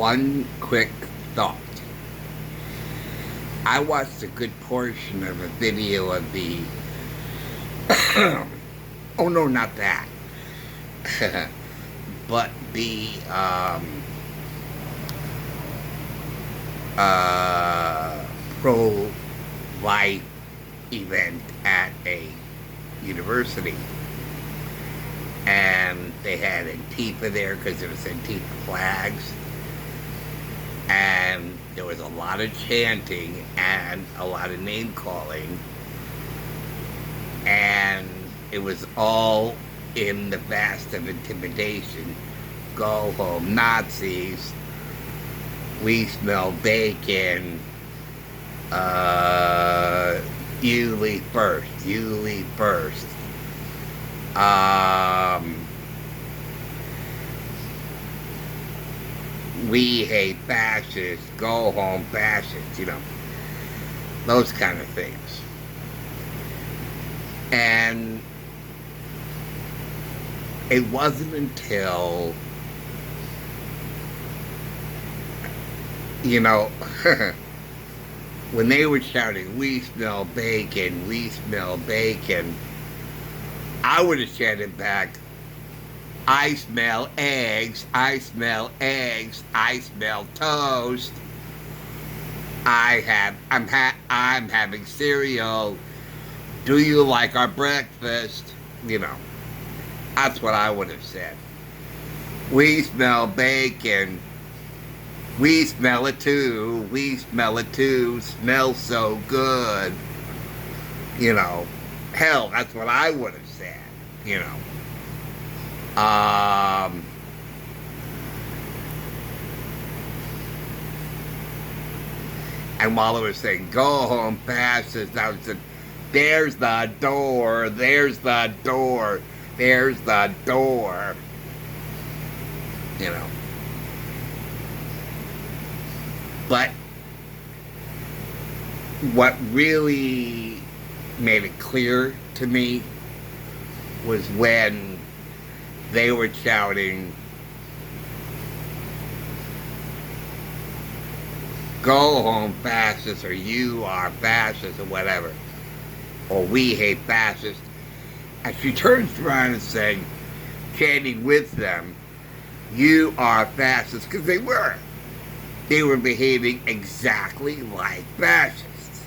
one quick thought. I watched a good portion of a video of the. Oh no, not that. But the pro-life event at a university. And they had Antifa there because there was Antifa flags. And there was a lot of chanting and a lot of name calling. And it was all in the vast of intimidation. Go home, Nazis. We smell bacon. You leave first. You leave first. We hate fascists. Go home, fascists. Those kind of things. And it wasn't until, when they were shouting, we smell bacon, we smell bacon, I would have shouted back, I smell eggs, I smell eggs, I smell toast, I'm having cereal, do you like our breakfast? That's what I would have said. We smell bacon. We smell it too. We smell it too. Smells so good. Hell, that's what I would have said. And while I was saying, go home, fascist, I was saying, there's the door, there's the door, there's the door. But what really made it clear to me was when they were shouting, go home, fascists, or you are fascists, or whatever. Or we hate fascists. And she turns around and saying, chanting with them, you are fascists, because they were. They were behaving exactly like fascists.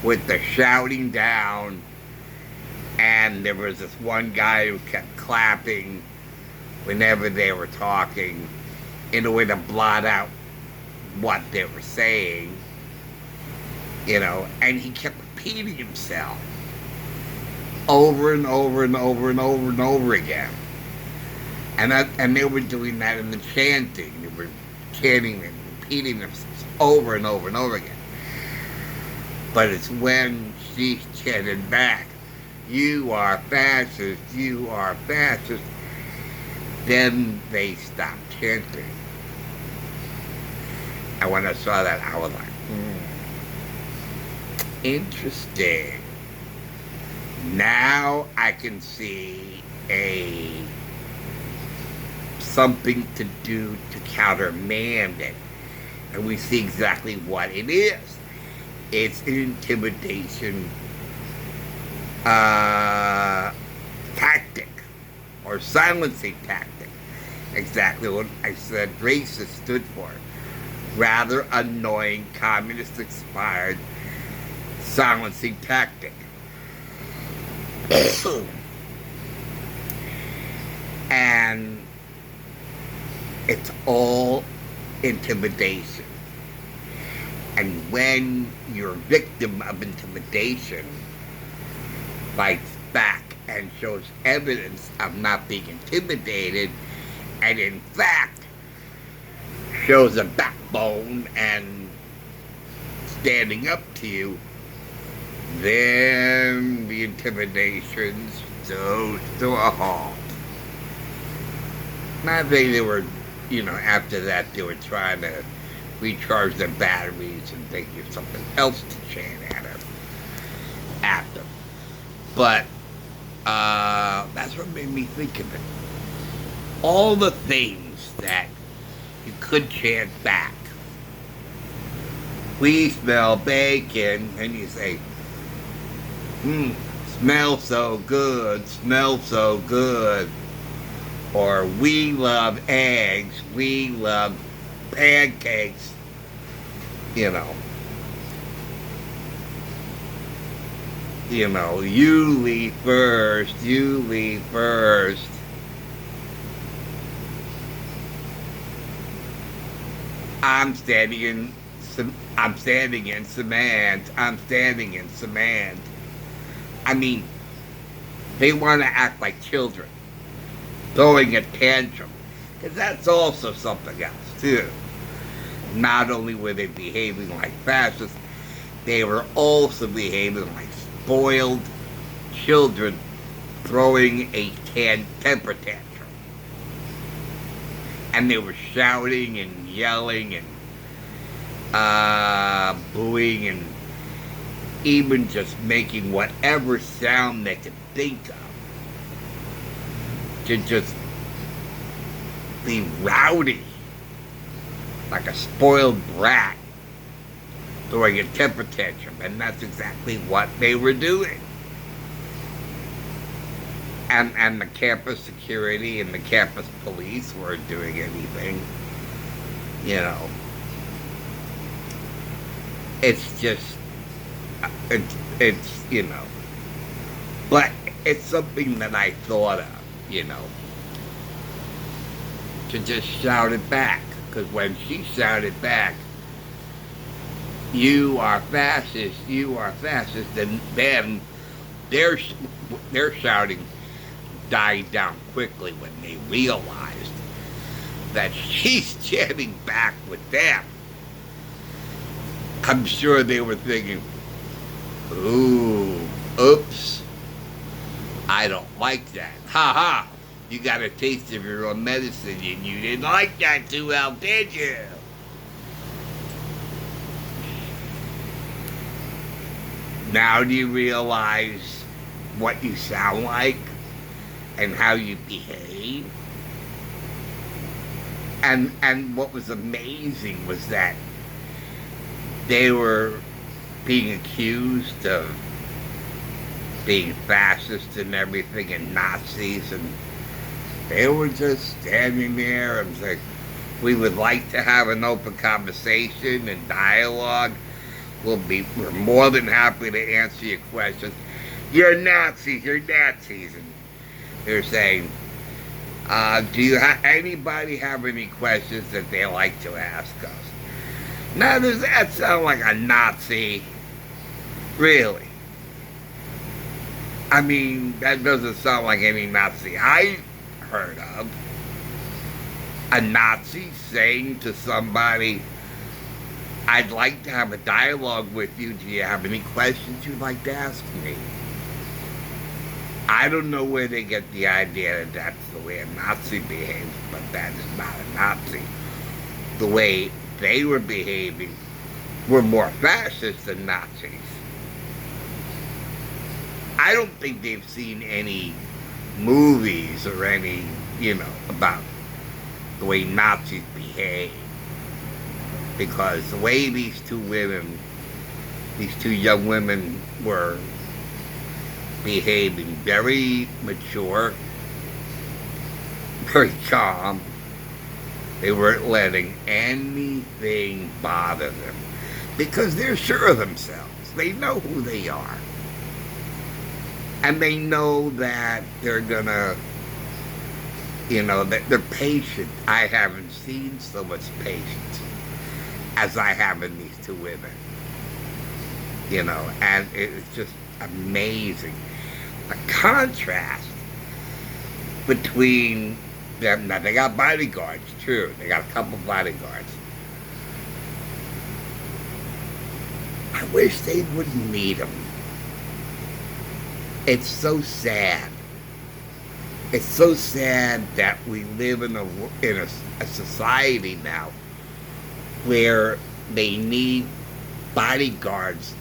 With the shouting down, and there was this one guy who kept clapping whenever they were talking in a way to blot out what they were saying, and he kept repeating himself over and over and over and over and over again. And they were doing that in the chanting. They were chanting and repeating themselves over and over and over again. But it's when she chanted back, you are fascist, you are fascist, then they stopped chanting. And when I saw that, I was like, interesting. Now I can see something to do to countermand it. And we see exactly what it is. It's an intimidation tactic or silencing tactic. Exactly what I said racist stood for. Rather annoying, communist-inspired silencing tactic. And it's all intimidation. And when you're a victim of intimidation, fights back and shows evidence of not being intimidated, and in fact shows a backbone and standing up to you, then the intimidations goes to a halt. Not that they were, after that they were trying to recharge their batteries and think of something else to chant at them. But that's what made me think of it. All the things that you could chant back. We smell bacon, and you say, smells so good, smells so good. Or we love eggs, we love pancakes, you know. You know, you leave first, you leave first. I'm standing in cement. I'm standing in cement. I mean, they want to act like children, throwing a tantrum, because that's also something else too. Not only were they behaving like fascists, they were also behaving like spoiled children throwing a temper tantrum. And they were shouting and yelling and booing and even just making whatever sound they could think of to just be rowdy like a spoiled brat throwing a temper tantrum. And that's exactly what they were doing. And the campus security and the campus police weren't doing anything. You know, it's just, it's, you know, but it's something that I thought of, you know, to just shout it back. Because when she shouted back, you are fascist, and then their shouting died down quickly when they realized that she's chanting back with them. I'm sure they were thinking, ooh, oops, I don't like that. Ha ha, you got a taste of your own medicine and you didn't like that too well, did you? Now do you realize what you sound like and how you behave? And what was amazing was that they were being accused of being fascists and everything and Nazis, and they were just standing there and saying, we would like to have an open conversation and dialogue. We're more than happy to answer your questions. You're Nazis, and they're saying, do you anybody have any questions that they like to ask us? Now, does that sound like a Nazi? Really? I mean, that doesn't sound like any Nazi I heard of. A Nazi saying to somebody, I'd like to have a dialogue with you. Do you have any questions you'd like to ask me? I don't know where they get the idea that that's the way a Nazi behaves, but that is not a Nazi. The way they were behaving were more fascist than Nazis. I don't think they've seen any movies or any, about the way Nazis behave. Because the way these two young women were behaving, very mature, very calm. They weren't letting anything bother them because they're sure of themselves. They know who they are. And they know that they're gonna, that they're patient. I haven't seen so much patience as I have in these two women. And it's just amazing. The contrast between them. Now, they got bodyguards, true. They got a couple bodyguards. I wish they wouldn't need them. It's so sad. It's so sad that we live in a society now where they need bodyguards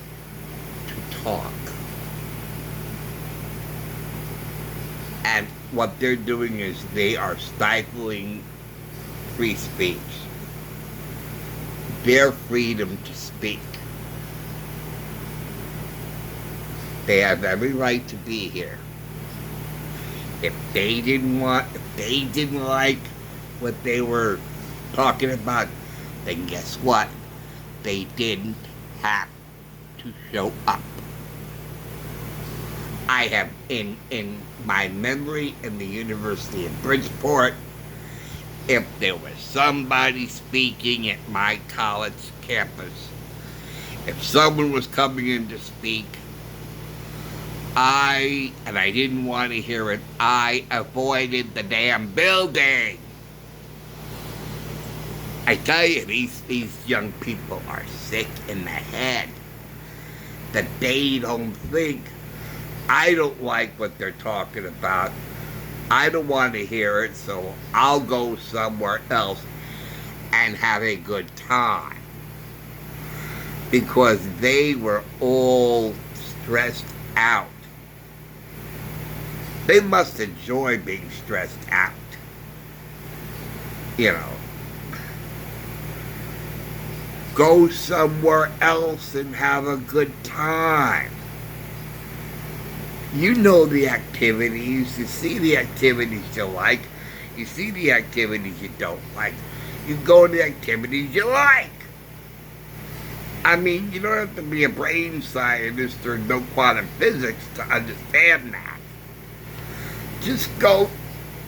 to talk. And what they're doing is they are stifling free speech. their freedom to speak. They have every right to be here. If they didn't like what they were talking about, then guess what? They didn't have to show up. I have, in my memory in the University of Bridgeport, if there was somebody speaking at my college campus, if someone was coming in to speak, I didn't want to hear it, I avoided the damn building. I tell you, these young people are sick in the head. That they don't think. I don't like what they're talking about. I don't want to hear it, so I'll go somewhere else and have a good time. Because they were all stressed out. They must enjoy being stressed out. You know. Go somewhere else and have a good time. You know the activities. You see the activities you like. You see the activities you don't like. You go to the activities you like. I mean, you don't have to be a brain scientist or know quantum physics to understand that. Just go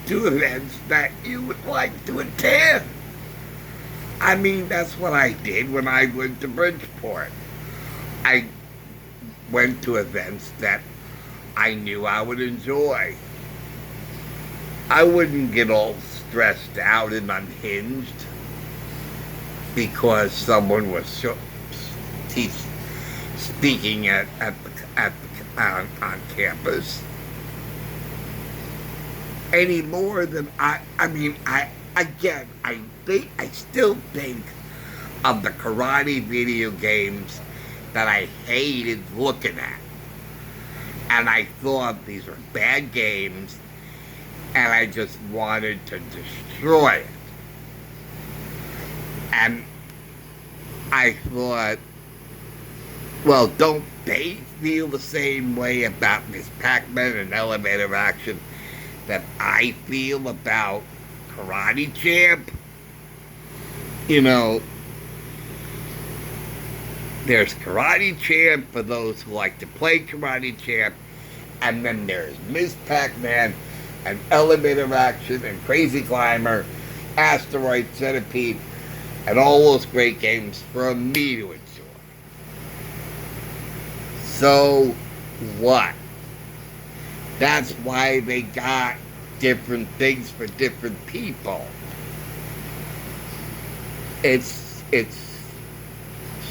to events that you would like to attend. I mean, that's what I did when I went to Bridgeport. I went to events that I knew I would enjoy. I wouldn't get all stressed out and unhinged because someone was speaking on campus any more than I still think of the karate video games that I hated looking at. And I thought these were bad games, and I just wanted to destroy it. And I thought, well, don't they feel the same way about Miss Pac-Man and Elevator Action that I feel about Karate Champ? You know, there's Karate Champ for those who like to play Karate Champ, and then there's Miss Pac-Man and Elevator Action and Crazy Climber, Asteroid Centipede, and all those great games for me to enjoy. So what? That's why they got different things for different people. It's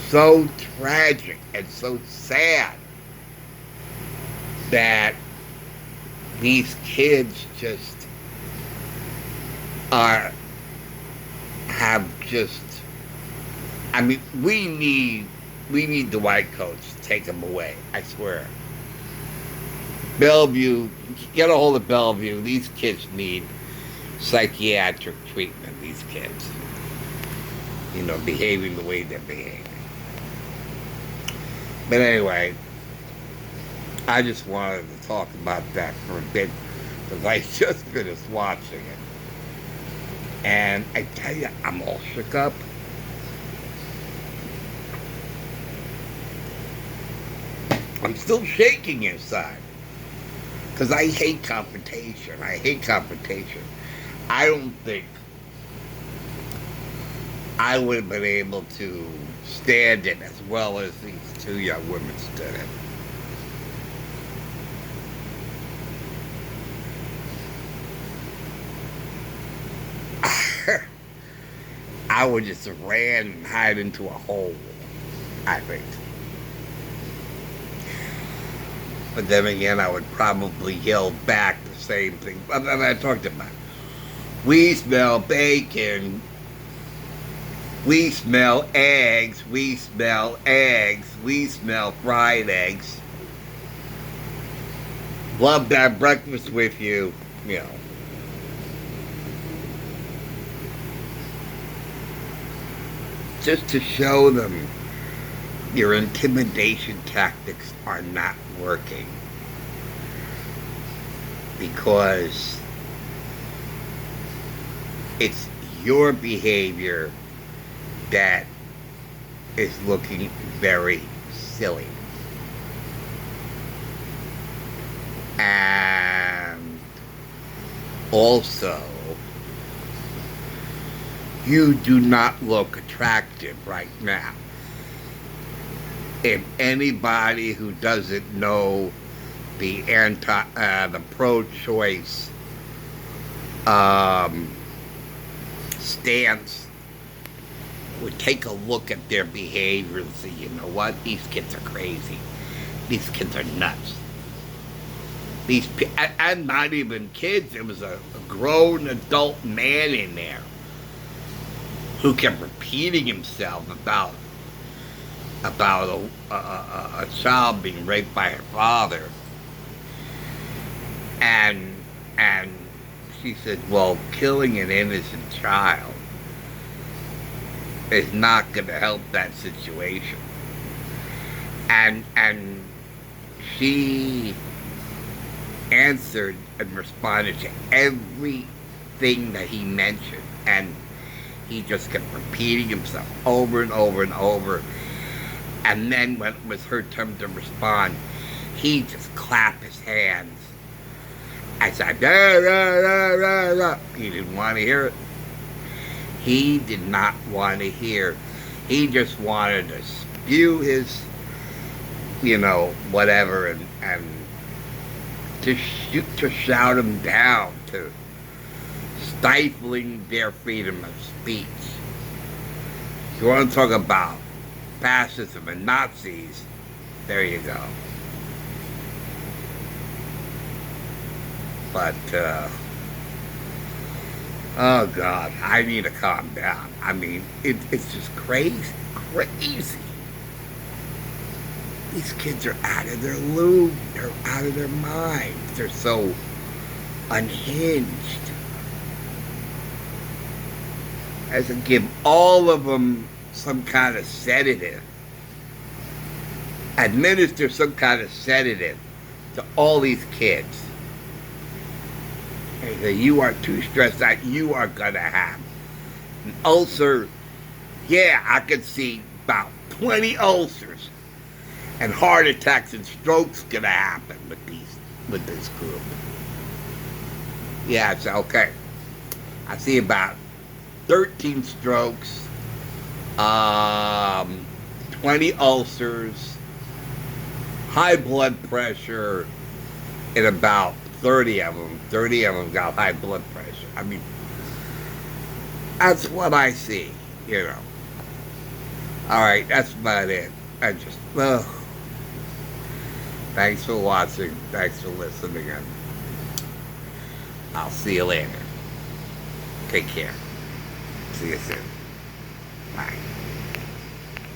so tragic and so sad that these kids just I mean, we need the white coats to take them away, I swear. Bellevue, get a hold of Bellevue. These kids need psychiatric treatment, these kids. You know, behaving the way they're behaving. But anyway, I just wanted to talk about that for a bit because I just finished watching it. And I tell you, I'm all shook up. I'm still shaking inside because I hate confrontation. I don't think I would have been able to stand it as well as these two young women stood it. I would just ran and hide into a hole, I think. But then again, I would probably yell back the same thing. But then I talked about, we smell bacon, we smell eggs, we smell eggs, we smell fried eggs. Love to have breakfast with you, you know. just to show them your intimidation tactics are not working. Because it's your behavior that is looking very silly. And also, you do not look attractive right now. If anybody who doesn't know the pro-choice stance would take a look at their behavior and say, you know what, these kids are crazy. These kids are nuts. And not even kids, there was a grown adult man in there who kept repeating himself about a child being raped by her father. And she said, well, killing an innocent child is not going to help that situation. And she answered and responded to everything that he mentioned, and he just kept repeating himself over and over and over. And then when it was her turn to respond, he just clapped his hands and said, rah, rah, rah, rah, rah. He didn't want to hear it. He did not want to hear. He just wanted to spew his, whatever, and to shout them down, to stifling their freedom of speech. You want to talk about fascism and Nazis, there you go. But, oh God, I need to calm down. I mean, it's just crazy. These kids are out of their loop. They're out of their minds. They're so unhinged. As to give all of them some kind of sedative. Administer some kind of sedative to all these kids. And say, you are too stressed out. You are going to have an ulcer. Yeah, I could see about 20 ulcers and heart attacks and strokes going to happen with this group. Yeah, it's okay. I see about 13 strokes, 20 ulcers, high blood pressure, and about 30 of them got high blood pressure. I mean, that's what I see, Alright, that's about it. Thanks for watching. Thanks for listening. And I'll see you later. Take care. See you soon. Bye.